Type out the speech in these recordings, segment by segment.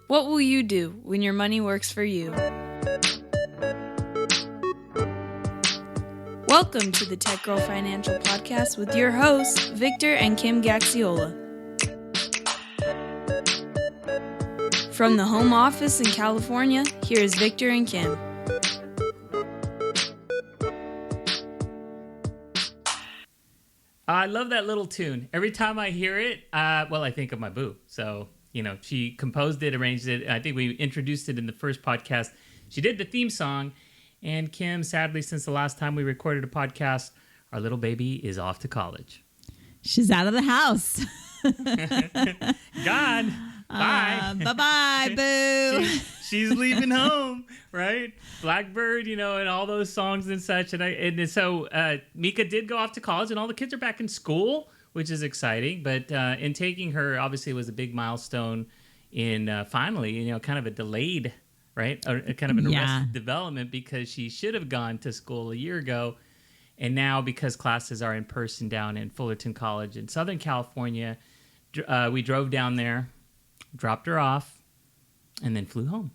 What will you do when your money works for you? Welcome to the TechGirl Financial Podcast with your hosts, Victor and Kim Gaxiola. From the home office in California, here is Victor and Kim. I love that little tune. Every time I hear it, I think of my boo. So, she composed it, arranged it. I think we introduced it in the first podcast. She did the theme song. And Kim, sadly, since the last time we recorded a podcast, our little baby is off to college. She's out of the house. Gone. Bye. Bye-bye, boo. She's leaving home, right? Blackbird, and all those songs and such. And so Mika did go off to college, and all the kids are back in school, which is exciting. But in taking her, obviously, was a big milestone in finally, kind of a delayed, right? Kind of an arrested development, because she should have gone to school a year ago. And now, because classes are in person down in Fullerton College in Southern California, we drove down there, dropped her off, and then flew home.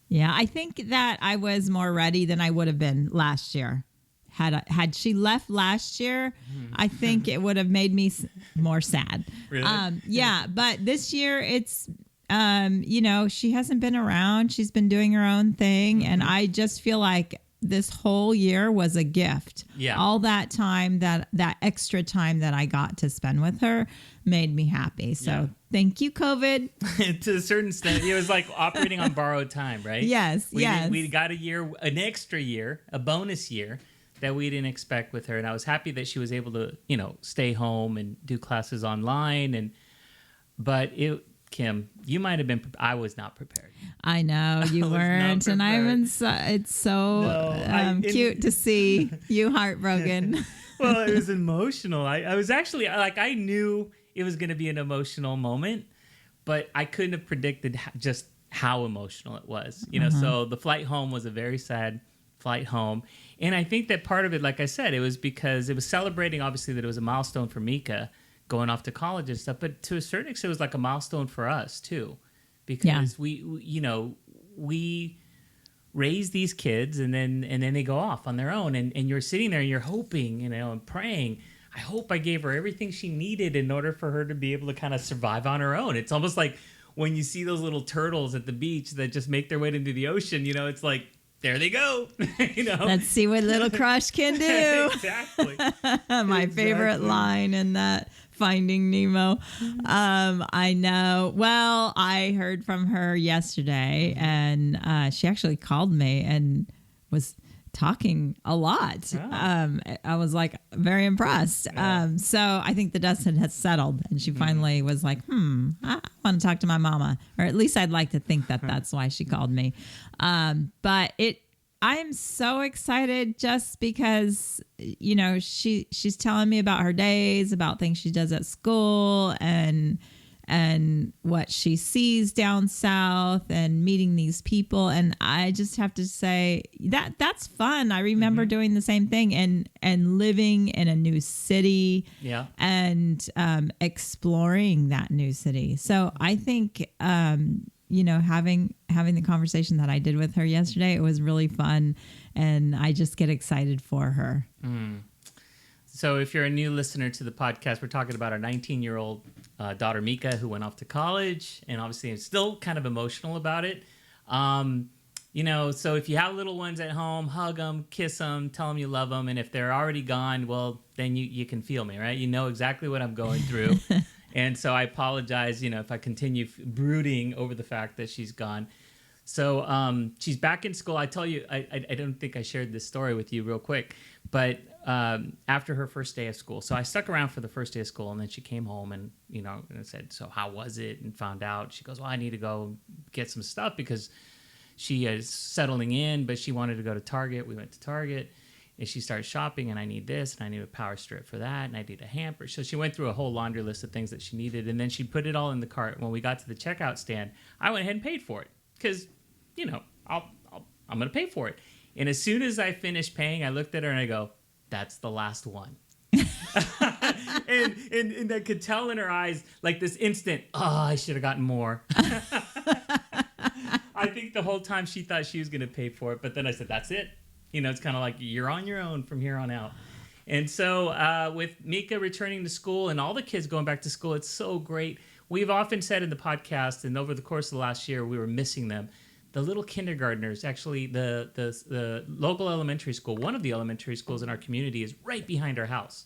Yeah, I think that I was more ready than I would have been last year. Had she left last year, I think it would have made me more sad. Really? Yeah, but this year it's, she hasn't been around. She's been doing her own thing, and I just feel like this whole year was a gift. Yeah. All that time, that extra time that I got to spend with her made me happy. So thank you, COVID. To a certain extent, it was like operating on borrowed time, right? Yes, We got a year, an extra year, a bonus year that we didn't expect with her. And I was happy that she was able to, stay home and do classes online. But Kim, you might have been. I was not prepared. I know you weren't, and it's so cute to see you heartbroken. Well, it was emotional. I was actually I knew it was going to be an emotional moment, but I couldn't have predicted just how emotional it was. So the flight home was a very sad flight home, and I think that part of it, like I said, it was because it was celebrating, obviously, that it was a milestone for Mika going off to college and stuff, but to a certain extent, it was like a milestone for us too, because we raise these kids and then they go off on their own, and you're sitting there and you're hoping, and praying. I hope I gave her everything she needed in order for her to be able to kind of survive on her own. It's almost like when you see those little turtles at the beach that just make their way into the ocean. It's like, there they go. Let's see what little crush can do. Exactly. My favorite line in that Finding Nemo. I know. Well, I heard from her yesterday, and she actually called me and was talking a lot. Oh. I was like very impressed. Yeah. So I think the dust has settled, and she finally was like, I want to talk to my mama, or at least I'd like to think that that's why she called me. But I am so excited just because, she's telling me about her days, about things she does at school, and what she sees down south, and meeting these people. And I just have to say that's fun. I remember doing the same thing and living in a new city, and exploring that new city. So I think, having the conversation that I did with her yesterday, it was really fun, and I just get excited for her. So if you're a new listener to the podcast, we're talking about our 19-year-old daughter, Mika, who went off to college, and obviously is still kind of emotional about it. So if you have little ones at home, hug them, kiss them, tell them you love them. And if they're already gone, well, then you can feel me, right? You know exactly what I'm going through. And so I apologize, if I continue brooding over the fact that she's gone. So she's back in school. I tell you, I don't think I shared this story with you real quick, but after her first day of school. So I stuck around for the first day of school, and then she came home and, and said, so how was it? And found out. She goes, well, I need to go get some stuff because she is settling in, but she wanted to go to Target. We went to Target. And she started shopping, and I need this, and I need a power strip for that, and I need a hamper. So she went through a whole laundry list of things that she needed, and then she put it all in the cart. When we got to the checkout stand, I went ahead and paid for it because, I'm going to pay for it. And as soon as I finished paying, I looked at her and I go, that's the last one. and I could tell in her eyes, like this instant, I should have gotten more. I think the whole time she thought she was going to pay for it, but then I said, that's it. It's kind of like you're on your own from here on out. And so with Mika returning to school and all the kids going back to school, it's so great. We've often said in the podcast, and over the course of the last year, we were missing them. The little kindergartners, actually, the local elementary school, one of the elementary schools in our community is right behind our house.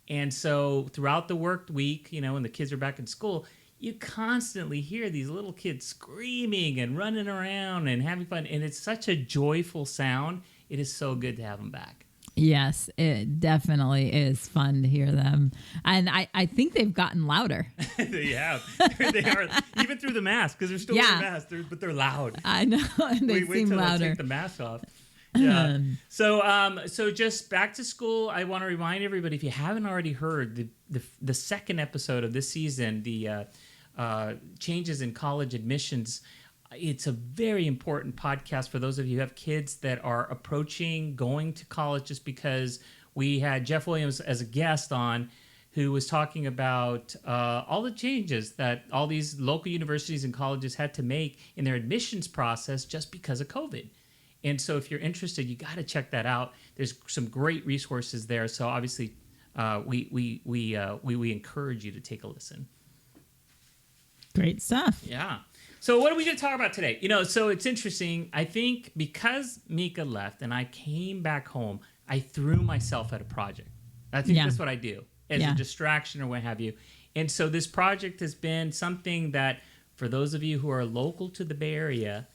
And so throughout the work week, when the kids are back in school, you constantly hear these little kids screaming and running around and having fun. And it's such a joyful sound. It is so good to have them back. Yes, it definitely is fun to hear them. And I think they've gotten louder. They have. They are, even through the mask, because they're still wearing masks, but they're loud. I know. They seem louder. Take the mask off. Yeah. So just back to school, I want to remind everybody, if you haven't already heard the second episode of this season, the changes in college admissions, it's a very important podcast for those of you who have kids that are approaching going to college, just because we had Jeff Williams as a guest on, who was talking about all the changes that all these local universities and colleges had to make in their admissions process just because of COVID. And so if you're interested, you got to check that out. There's some great resources there. So obviously, we encourage you to take a listen. Great stuff. Yeah. So what are we going to talk about today? So it's interesting. I think because Mika left and I came back home, I threw myself at a project. I think that's what I do as a distraction or what have you. And so this project has been something that, for those of you who are local to the Bay Area,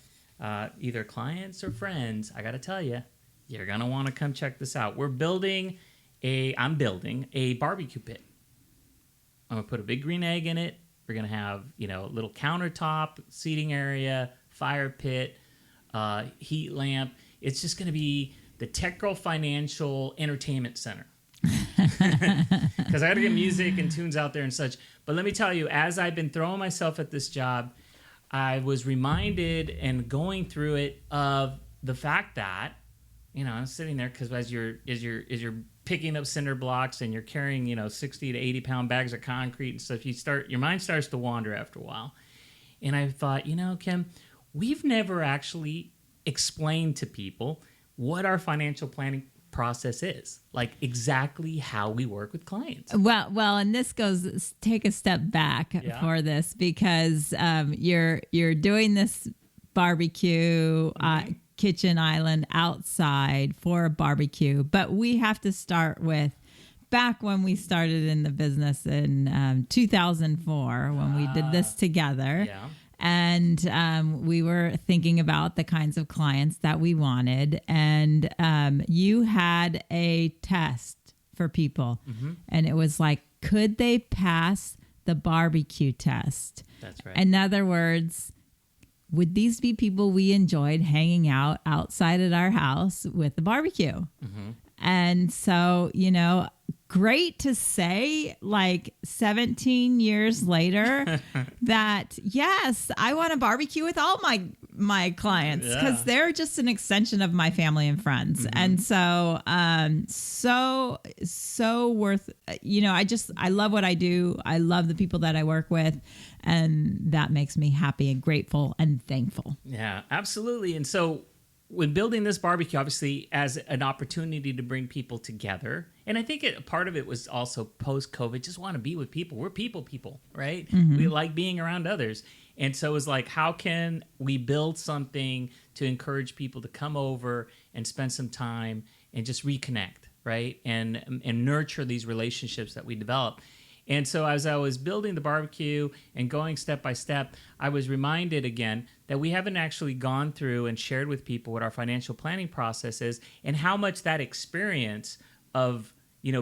either clients or friends, I got to tell you, you're going to want to come check this out. I'm building a barbecue pit. I'm going to put a big green egg in it. We're going to have, a little countertop, seating area, fire pit, heat lamp. It's just going to be the TechGirl Financial Entertainment Center. Because I got to get music and tunes out there and such. But let me tell you, as I've been throwing myself at this job, I was reminded and going through it of the fact that, I'm sitting there, because as you're picking up cinder blocks and you're carrying 60 to 80 pound bags of concrete and stuff, your mind starts to wander after a while. And I thought, Kim, we've never actually explained to people what our financial planning process is, like exactly how we work with clients. Well, and this goes, take a step back for this, because you're doing this barbecue kitchen island outside for a barbecue, but we have to start with back when we started in the business in 2004 when we did this together. Yeah. And we were thinking about the kinds of clients that we wanted. And you had a test for people. Mm-hmm. And it was like, could they pass the barbecue test? That's right. In other words, would these be people we enjoyed hanging out outside at our house with the barbecue? Mm-hmm. And so, great to say, like 17 years later, that yes, I want to barbecue with all my clients, because they're just an extension of my family and friends. Mm-hmm. And so, so worth, I love what I do. I love the people that I work with, and that makes me happy and grateful and thankful. Yeah, absolutely. And so, when building this barbecue, obviously, as an opportunity to bring people together, and I think part of it was also post-COVID, just want to be with people. We're people, right? Mm-hmm. We like being around others. And so it was like, how can we build something to encourage people to come over and spend some time and just reconnect, right? And nurture these relationships that we develop. And so as I was building the barbecue and going step by step, I was reminded again that we haven't actually gone through and shared with people what our financial planning process is and how much that experience of,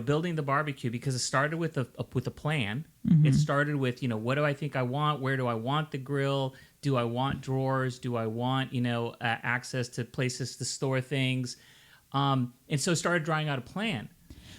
building the barbecue, because it started with a plan. Mm-hmm. It started with, what do I think I want? Where do I want the grill? Do I want drawers? Do I want, access to places to store things? And so started drawing out a plan.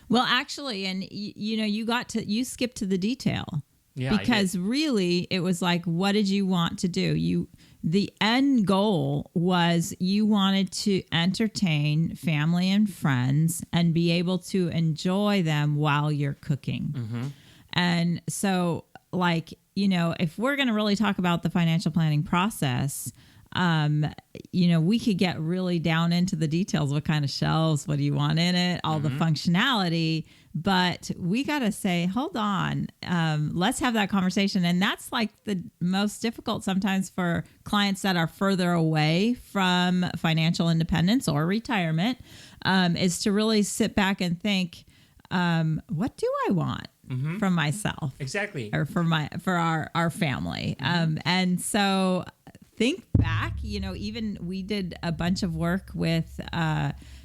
Well, actually, and you skipped to the detail, because really it was like, what did you want to do? The end goal was you wanted to entertain family and friends and be able to enjoy them while you're cooking. Mm-hmm. And so, if we're going to really talk about the financial planning process, We could get really down into the details. What kind of shelves? What do you want in it? All the functionality. But we got to say, hold on, let's have that conversation. And that's like the most difficult sometimes for clients that are further away from financial independence or retirement, is to really sit back and think, what do I want from myself? Exactly. Or for our family. And so think back, even we did a bunch of work with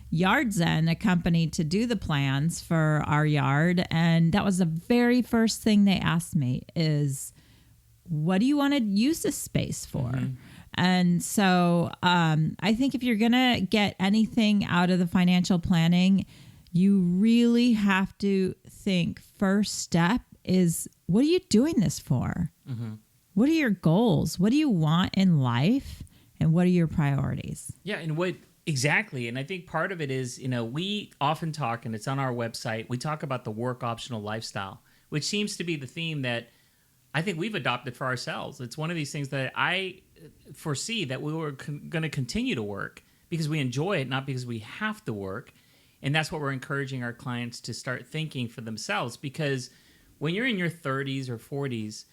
Yard Zen, a company, to do the plans for our yard. And that was the very first thing they asked me is, what do you want to use this space for? And so I think if you're going to get anything out of the financial planning, you really have to think first step is, what are you doing this for? What are your goals? What do you want in life? And what are your priorities? Yeah, exactly. And I think part of it is, we often talk, and it's on our website, we talk about the work optional lifestyle, which seems to be the theme that I think we've adopted for ourselves. It's one of these things that I foresee that we were going to continue to work because we enjoy it, not because we have to work. And that's what we're encouraging our clients to start thinking for themselves, because when you're in your 30s or 40s,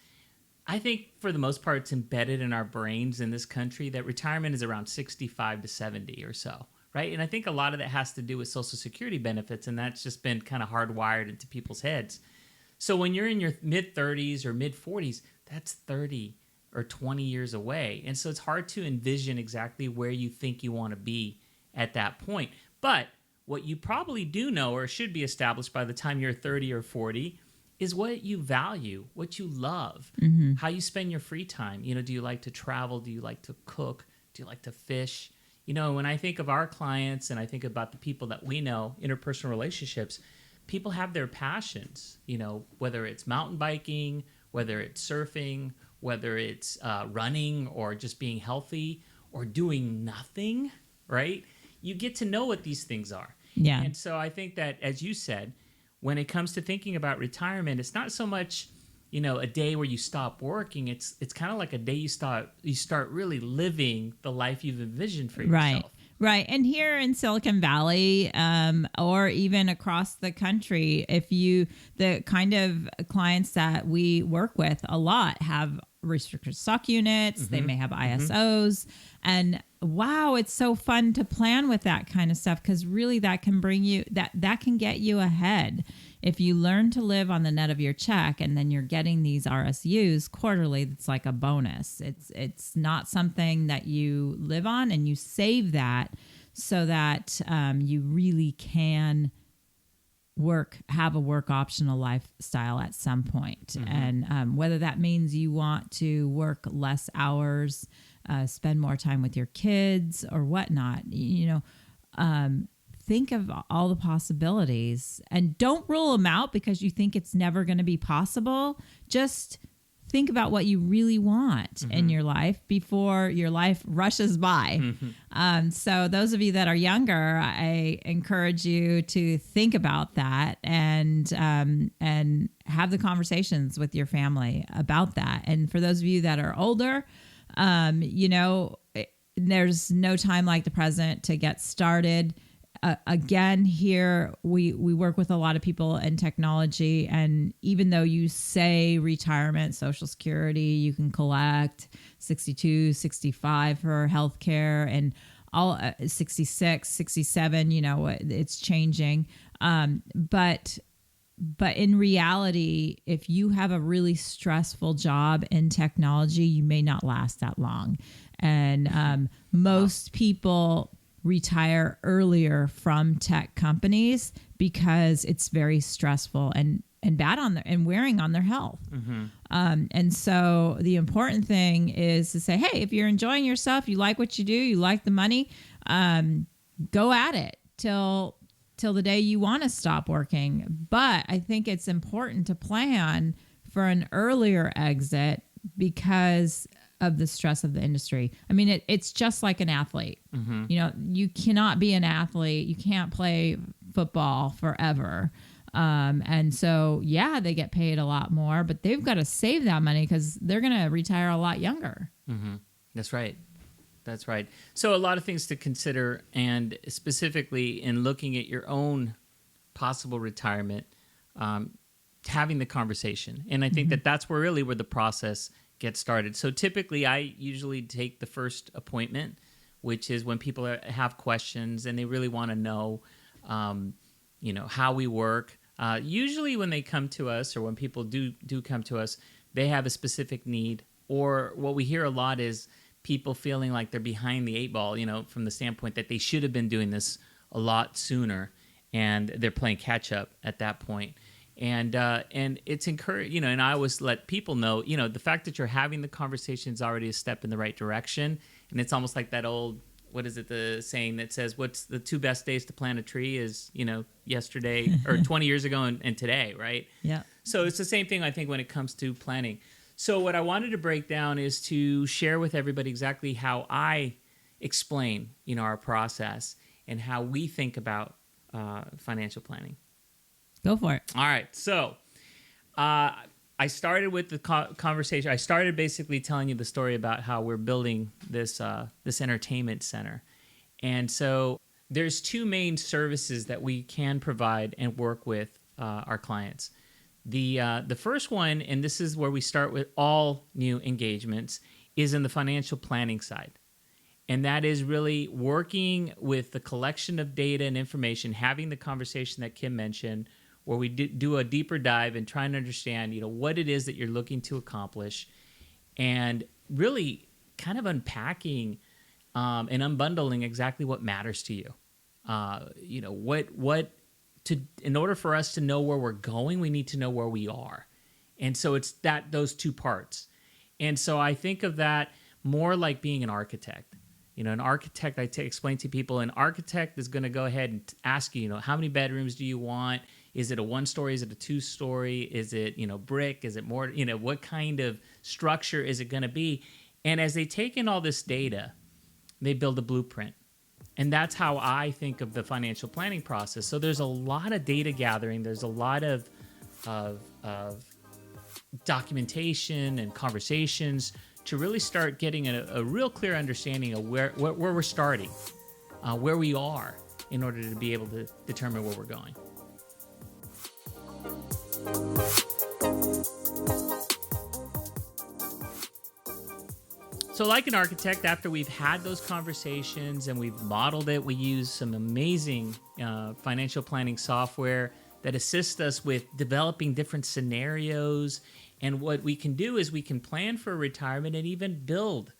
I think for the most part, it's embedded in our brains in this country that retirement is around 65 to 70 or so, right? And I think a lot of that has to do with Social Security benefits, and that's just been kind of hardwired into people's heads. So when you're in your mid-30s or mid-40s, that's 30 or 20 years away. And so it's hard to envision exactly where you think you want to be at that point. But what you probably do know, or should be established by the time you're 30 or 40, is what you value, what you love, how you spend your free time. Do you like to travel? Do you like to cook? Do you like to fish? When I think of our clients and I think about the people that we know, interpersonal relationships, people have their passions, whether it's mountain biking, whether it's surfing, whether it's running or just being healthy or doing nothing, right? You get to know what these things are. Yeah. And so I think that, as you said, when it comes to thinking about retirement, it's not so much, a day where you stop working. It's kind of like a day you start really living the life you've envisioned for yourself. Right. And here in Silicon Valley, or even across the country, the kind of clients that we work with a lot have restricted stock units, they may have ISOs, and wow, it's so fun to plan with that kind of stuff, because really that can bring you, that can get you ahead. If you learn to live on the net of your check and then you're getting these RSUs quarterly, it's like a bonus. It's not something that you live on, and you save that so that you really can have a work optional lifestyle at some point. And whether that means you want to work less hours, spend more time with your kids or whatnot, think of all the possibilities, and don't rule them out because you think it's never going to be possible. Just think about what you really want in your life before your life rushes by. So those of you that are younger, I encourage you to think about that and have the conversations with your family about that. And for those of you that are older, there's no time like the present to get started. Again, here we work with a lot of people in technology, and even though you say retirement, Social Security, you can collect 62, 65 for healthcare, and all 66, 67, it's changing. But in reality, if you have a really stressful job in technology, you may not last that long. And most people retire earlier from tech companies because it's very stressful and bad and wearing on their health. And so the important thing is to say, hey, if you're enjoying yourself, you like what you do, you like the money, go at it till the day you want to stop working. But I think it's important to plan for an earlier exit because of the stress of the industry. I mean, it's just like an athlete. You cannot be an athlete. You can't play football forever. And so, yeah, they get paid a lot more, but they've got to save that money because they're going to retire a lot younger. That's right. That's right. So a lot of things to consider, and specifically in looking at your own possible retirement, having the conversation. And I think that that's where the process gets started. So typically I usually take the first appointment, which is when people have questions and they really want to know, how we work. Usually when they come to us, or when people do come to us, they have a specific need. Or what we hear a lot is people feeling like they're behind the eight ball, from the standpoint that they should have been doing this a lot sooner, and they're playing catch up at that point. And it's encouraging, and I always let people know, the fact that you're having the conversation is already a step in the right direction. And it's almost like that old, what is it, the saying that says, what's the two best days to plant a tree is, yesterday or 20 years ago and today, right? Yeah. So it's the same thing, I think, when it comes to planning. So what I wanted to break down is to share with everybody exactly how I explain, our process and how we think about financial planning. Go for it. All right. So I started with the conversation. I started basically telling you the story about how we're building this entertainment center. And so there's two main services that we can provide and work with our clients. The first one, and this is where we start with all new engagements, is in the financial planning side. And that is really working with the collection of data and information, having the conversation that Kim mentioned, where we do a deeper dive and try and understand, what it is that you're looking to accomplish, and really kind of unpacking and unbundling exactly what matters to you. In order for us to know where we're going, we need to know where we are. And so it's those two parts. And so I think of that more like being an architect. An architect, explain to people, an architect is going to go ahead and ask you, how many bedrooms do you want? Is it a 1-story? Is it a 2-story? Is it, brick? Is it more, what kind of structure is it going to be? And as they take in all this data, they build a blueprint. And that's how I think of the financial planning process. So there's a lot of data gathering. There's a lot of documentation and conversations to really start getting a real clear understanding of where we're starting, where we are, in order to be able to determine where we're going. So like an architect, after we've had those conversations and we've modeled it, we use some amazing financial planning software that assists us with developing different scenarios. And what we can do is we can plan for retirement and even build,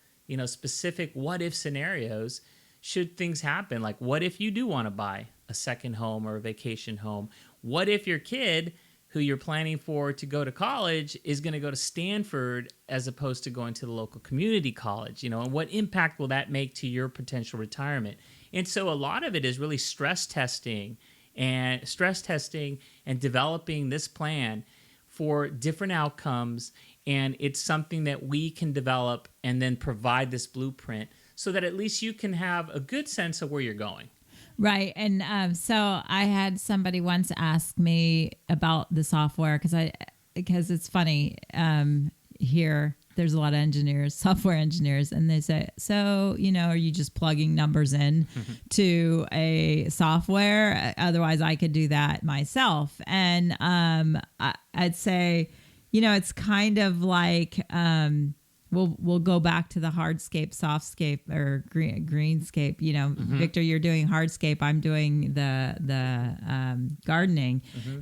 specific what-if scenarios should things happen. Like, what if you do want to buy a second home or a vacation home? What if your kid, who you're planning for to go to college, is going to go to Stanford as opposed to going to the local community college, and what impact will that make to your potential retirement? And so a lot of it is really stress testing and developing this plan for different outcomes. And it's something that we can develop and then provide this blueprint so that at least you can have a good sense of where you're going. Right. And so I had somebody once ask me about the software because it's funny here. There's a lot of software engineers, and they say, so, are you just plugging numbers in to a software? Otherwise, I could do that myself. And I'd say, it's kind of like we'll go back to the hardscape, softscape, or greenscape. Victor, you're doing hardscape. I'm doing the gardening.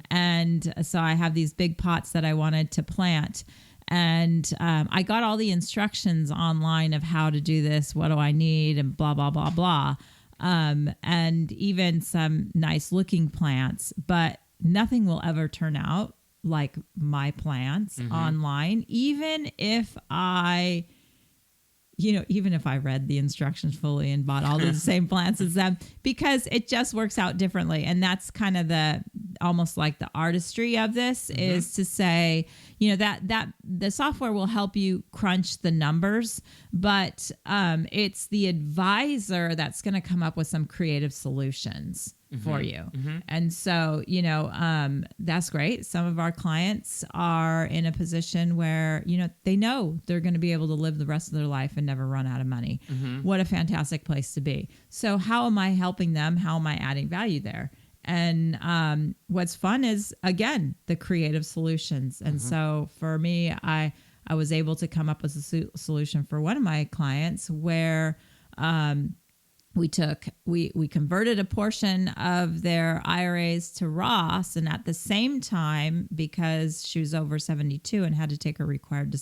And so I have these big pots that I wanted to plant. And I got all the instructions online of how to do this. What do I need? And blah, blah, blah, blah. And even some nice looking plants, but nothing will ever turn out like my plants online. Even if I read the instructions fully and bought all the same plants as them, because it just works out differently. And that's kind of almost like the artistry of this is to say, that the software will help you crunch the numbers, but it's the advisor that's going to come up with some creative solutions. for you. And so, that's great. Some of our clients are in a position where, they know they're going to be able to live the rest of their life and never run out of money. What a fantastic place to be. So how am I helping them? How am I adding value there? And what's fun is, again, the creative solutions. And so for me, I was able to come up with a solution for one of my clients where we converted a portion of their IRAs to Roths, and at the same time, because she was over 72 and had to take her required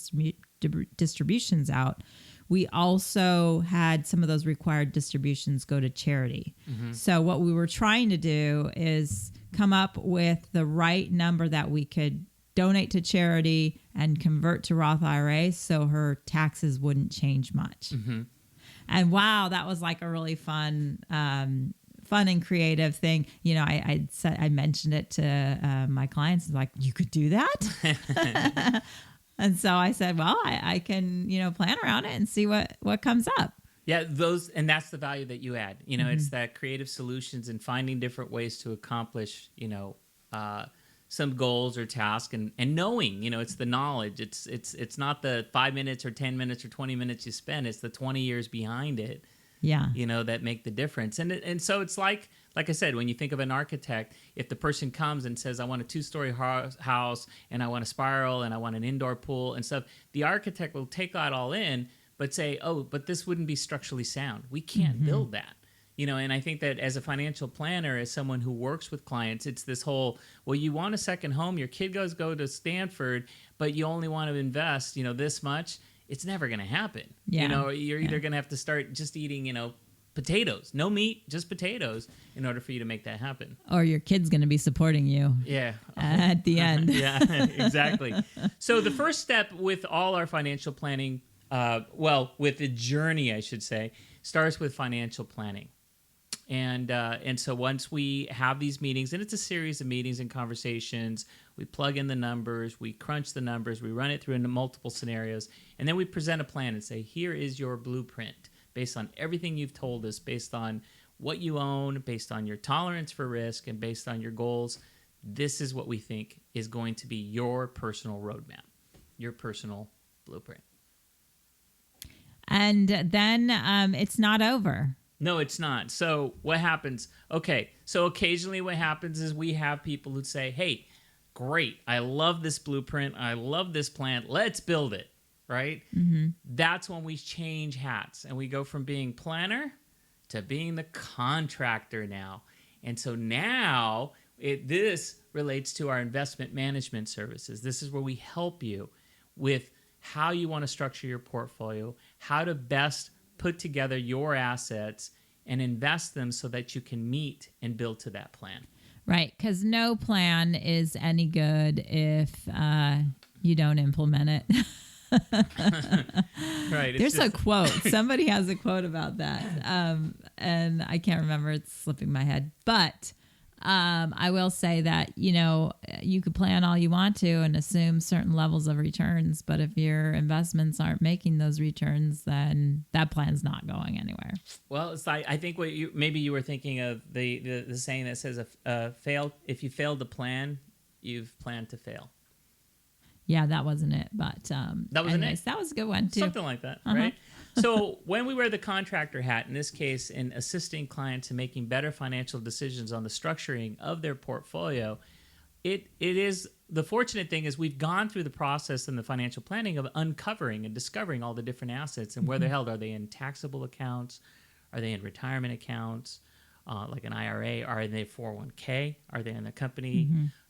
distributions out, we also had some of those required distributions go to charity. So what we were trying to do is come up with the right number that we could donate to charity and convert to Roth IRA so her taxes wouldn't change much. And wow, that was like a really fun and creative thing. I mentioned it to my clients, like, you could do that. And so I said, well, I can, plan around it and see what comes up. Yeah, and that's the value that you add. It's that creative solutions and finding different ways to accomplish, some goals or tasks, and knowing, it's the knowledge. It's not the 5 minutes or 10 minutes or 20 minutes you spend. It's the 20 years behind it. Yeah. That make the difference. And so it's like I said, when you think of an architect, if the person comes and says, I want a 2-story house and I want a spiral and I want an indoor pool and stuff, the architect will take that all in, but say, oh, but this wouldn't be structurally sound. We can't build that. And I think that as a financial planner, as someone who works with clients, it's this whole, well, you want a second home, your kid go to Stanford, but you only want to invest, this much. It's never going to happen. Yeah. You're either going to have to start just eating, potatoes, no meat, just potatoes, in order for you to make that happen. Or your kid's going to be supporting you. Yeah. At the end. Yeah, exactly. So the first step with all our financial planning, with the journey, I should say, starts with financial planning. And so once we have these meetings, and it's a series of meetings and conversations, we plug in the numbers, we crunch the numbers, we run it through into multiple scenarios, and then we present a plan and say, here is your blueprint based on everything you've told us, based on what you own, based on your tolerance for risk, and based on your goals. This is what we think is going to be your personal roadmap, your personal blueprint. And then it's not over. No, it's not. So what happens? Okay, so occasionally what happens is we have people who say, hey, great, I love this blueprint, I love this plan, let's build it, right? That's when we change hats and we go from being planner to being the contractor now. And so now this relates to our investment management services. This is where we help you with how you want to structure your portfolio, how to best put together your assets and invest them so that you can meet and build to that plan. Right, because no plan is any good if you don't implement it. Right. There's a quote. Somebody has a quote about that, and I can't remember. It's slipping my head. But I will say that, you could plan all you want to and assume certain levels of returns, but if your investments aren't making those returns, then that plan's not going anywhere. Well, it's like, I think maybe you were thinking of the saying that says, if you failed to plan, you've planned to fail. Yeah, that wasn't it, but that wasn't it. That was a good one too. Something like that, right? So when we wear the contractor hat, in this case, in assisting clients in making better financial decisions on the structuring of their portfolio, it is the fortunate thing is we've gone through the process in the financial planning of uncovering and discovering all the different assets and where they're held. Are they in taxable accounts? Are they in retirement accounts, like an IRA? Are they 401k? Are they in a company?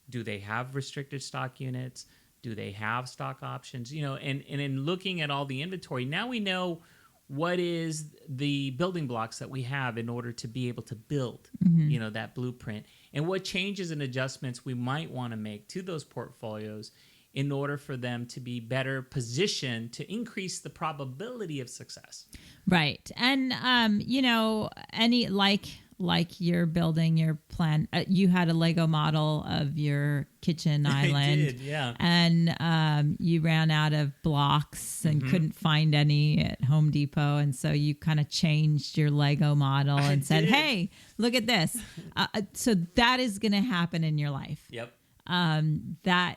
Do they have restricted stock units? Do they have stock options? And in looking at all the inventory, now we know what is the building blocks that we have in order to be able to build, that blueprint, and what changes and adjustments we might want to make to those portfolios in order for them to be better positioned to increase the probability of success. Right. And, like you're building your plan. You had a Lego model of your kitchen island. I did, yeah. And you ran out of blocks and couldn't find any at Home Depot. And so you kind of changed your Lego model and said, hey, look at this. So that is going to happen in your life. Yep. That,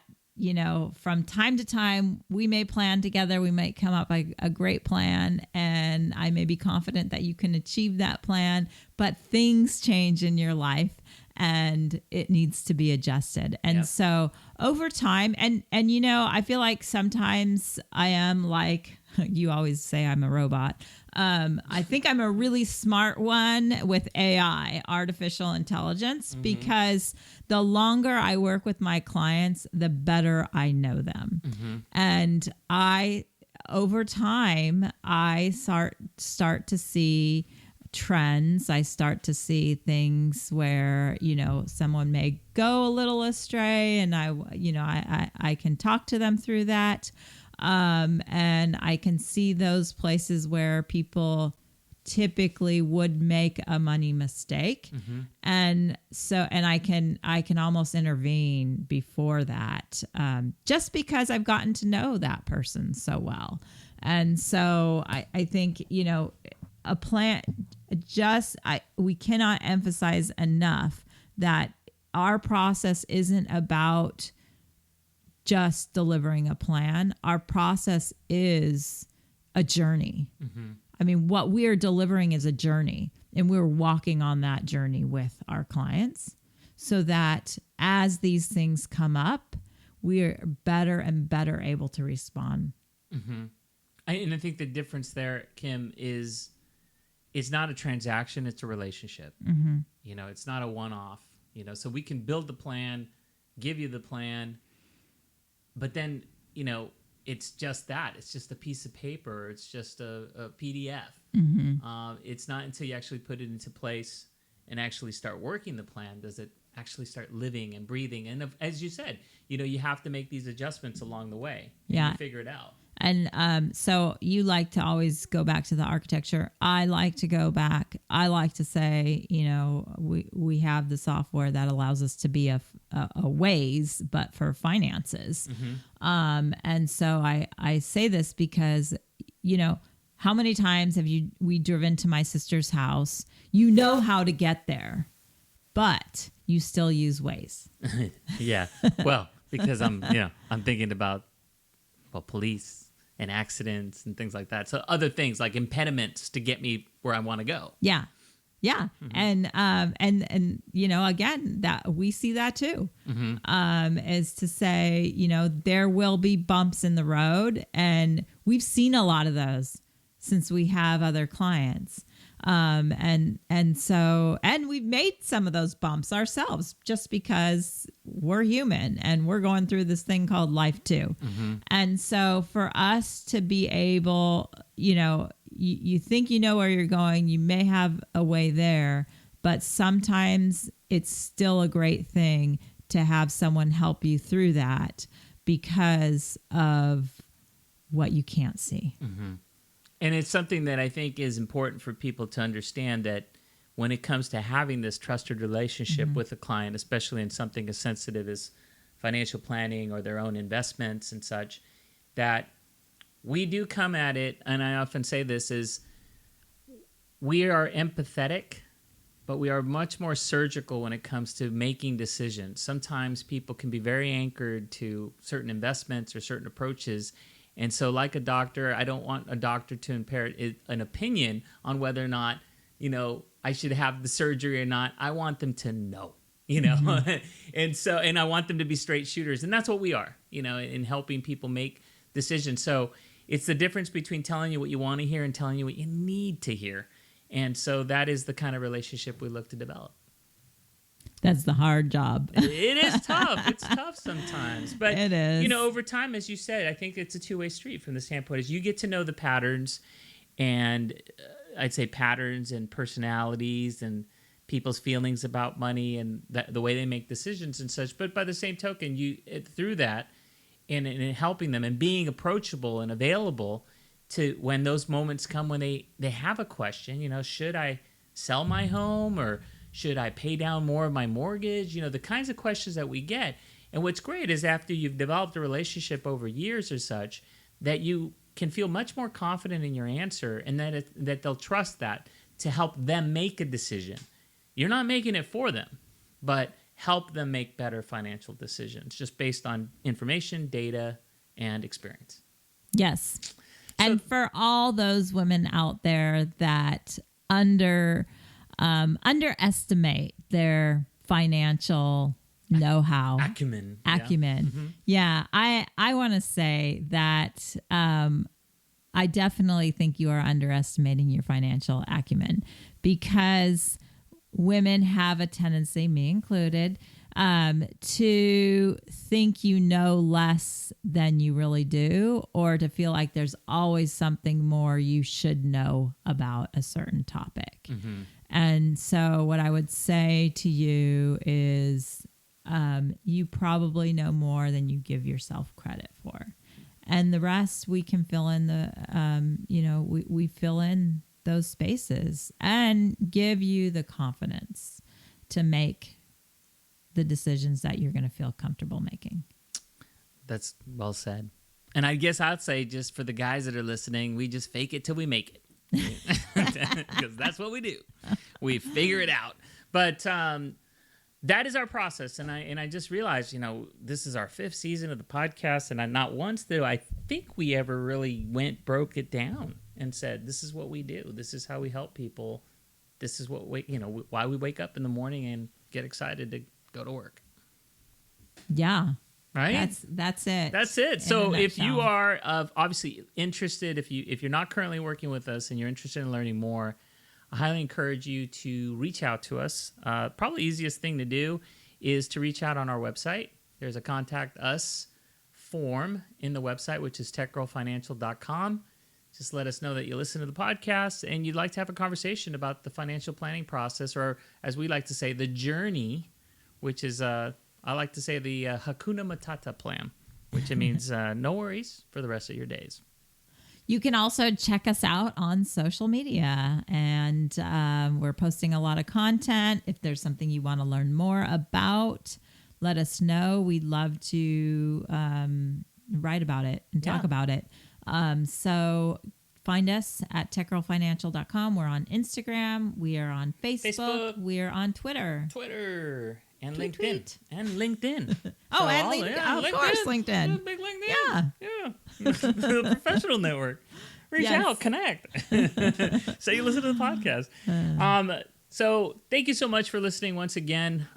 from time to time, we may plan together. We might come up with a great plan, and I may be confident that you can achieve that plan, but things change in your life and it needs to be adjusted. And so over time, and I feel like sometimes I am like, you always say I'm a robot. I think I'm a really smart one with AI, artificial intelligence, because the longer I work with my clients, the better I know them. And over time, I start to see trends. I start to see things where, someone may go a little astray, and I can talk to them through that. And I can see those places where people typically would make a money mistake. And I can almost intervene before that, just because I've gotten to know that person so well. And so I think, a plan, we cannot emphasize enough that our process isn't about just delivering a plan. Our process is a journey. I mean, what we are delivering is a journey, and we're walking on that journey with our clients so that as these things come up, we are better and better able to respond. And I think the difference there, Kim, is it's not a transaction, it's a relationship. It's not a one-off, so we can build the plan, give you the plan, but then, it's just that. It's just a piece of paper. It's just a PDF. It's not until you actually put it into place and actually start working the plan does it actually start living and breathing. And as you said, you have to make these adjustments along the way. Yeah. And figure it out. And so you like to always go back to the architecture. I like to go back. I like to say, we have the software that allows us to be a Waze, but for finances. And so I say this because, how many times have we driven to my sister's house? You know how to get there, but you still use Waze. Yeah. Well, because I'm thinking about, police and accidents and things like that. So other things like impediments to get me where I want to go. Yeah. Yeah. And again, that we see that too, is to say, there will be bumps in the road, and we've seen a lot of those since we have other clients. And we've made some of those bumps ourselves just because we're human and we're going through this thing called life too. And so for us to be able, you think you know where you're going, you may have a way there, but sometimes it's still a great thing to have someone help you through that because of what you can't see. And it's something that I think is important for people to understand, that when it comes to having this trusted relationship with a client, especially in something as sensitive as financial planning or their own investments and such, that we do come at it, and I often say this, is we are empathetic, but we are much more surgical when it comes to making decisions. Sometimes people can be very anchored to certain investments or certain approaches. And so like a doctor, I don't want a doctor to impair an opinion on whether or not, I should have the surgery or not. I want them to know, and I want them to be straight shooters. And that's what we are, in helping people make decisions. So it's the difference between telling you what you want to hear and telling you what you need to hear. And so that is the kind of relationship we look to develop. That's the hard job. It is tough. It's tough sometimes. But, it is. Over time, as you said, I think it's a two-way street from the standpoint as you get to know the patterns, and I'd say patterns and personalities and people's feelings about money and the way they make decisions and such. But by the same token, through that and helping them and being approachable and available to when those moments come when they have a question, should I sell my home, or Should I pay down more of my mortgage? The kinds of questions that we get. And what's great is after you've developed a relationship over years or such, that you can feel much more confident in your answer, and that they'll trust that to help them make a decision. You're not making it for them, but help them make better financial decisions just based on information, data, and experience. Yes. And for all those women out there that underestimate their financial know-how, acumen. Yeah, I want to say that I definitely think you are underestimating your financial acumen, because women have a tendency, me included, to think you know less than you really do, or to feel like there's always something more you should know about a certain topic. And so what I would say to you is you probably know more than you give yourself credit for. And the rest we can fill in we fill in those spaces and give you the confidence to make the decisions that you're going to feel comfortable making. That's well said. And I guess I'd say, just for the guys that are listening, we just fake it till we make it. Because that's what we do. We figure it out. But that is our process. And I just realized, this is our 5th season of the podcast, and not once do I think we ever really broke it down and said, this is what we do. This is how we help people. This is what why we wake up in the morning and get excited to go to work. Yeah. Right? That's it. That's it. So if you are obviously interested, if you're not currently working with us and you're interested in learning more, I highly encourage you to reach out to us. Probably the easiest thing to do is to reach out on our website. There's a contact us form in the website, which is techgirlfinancial.com. Just let us know that you listen to the podcast and you'd like to have a conversation about the financial planning process, or as we like to say, the journey, which is, I like to say, the Hakuna Matata plan, which it means no worries for the rest of your days. You can also check us out on social media, and we're posting a lot of content. If there's something you want to learn more about, let us know. We'd love to write about it and talk about it. So find us at techgirlfinancial.com. We're on Instagram. We are on Facebook. We are on Twitter. And tweet, LinkedIn. Tweet. And LinkedIn. Oh, and LinkedIn. Of course, LinkedIn. Big LinkedIn. Yeah. The professional network. Reach out, connect. So you listen to the podcast. So thank you so much for listening once again.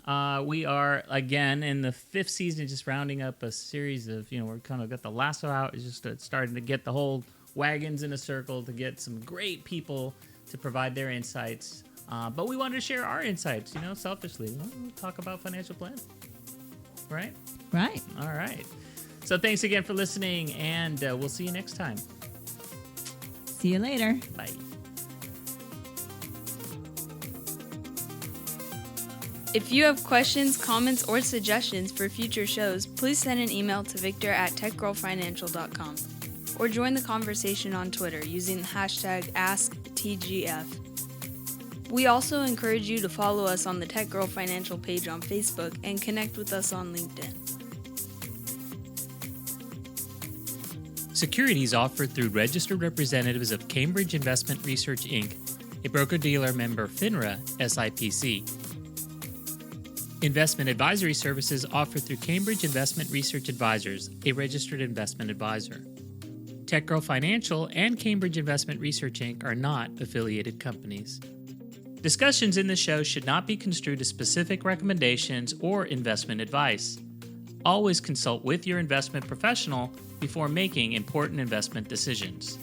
We are, again, in the 5th season, just rounding up a series of, we're kind of got the lasso out. It's just starting to get the whole wagons in a circle to get some great people to provide their insights. But we wanted to share our insights, selfishly. We'll talk about financial planning. Right? Right. All right. So thanks again for listening, and we'll see you next time. See you later. Bye. If you have questions, comments, or suggestions for future shows, please send an email to victor@techgirlfinancial.com or join the conversation on Twitter using the hashtag AskTGF. We also encourage you to follow us on the Tech Girl Financial page on Facebook and connect with us on LinkedIn. Securities offered through registered representatives of Cambridge Investment Research, Inc., a broker-dealer member FINRA, SIPC. Investment advisory services offered through Cambridge Investment Research Advisors, a registered investment advisor. TechGirl Financial and Cambridge Investment Research, Inc. are not affiliated companies. Discussions in this show should not be construed as specific recommendations or investment advice. Always consult with your investment professional before making important investment decisions.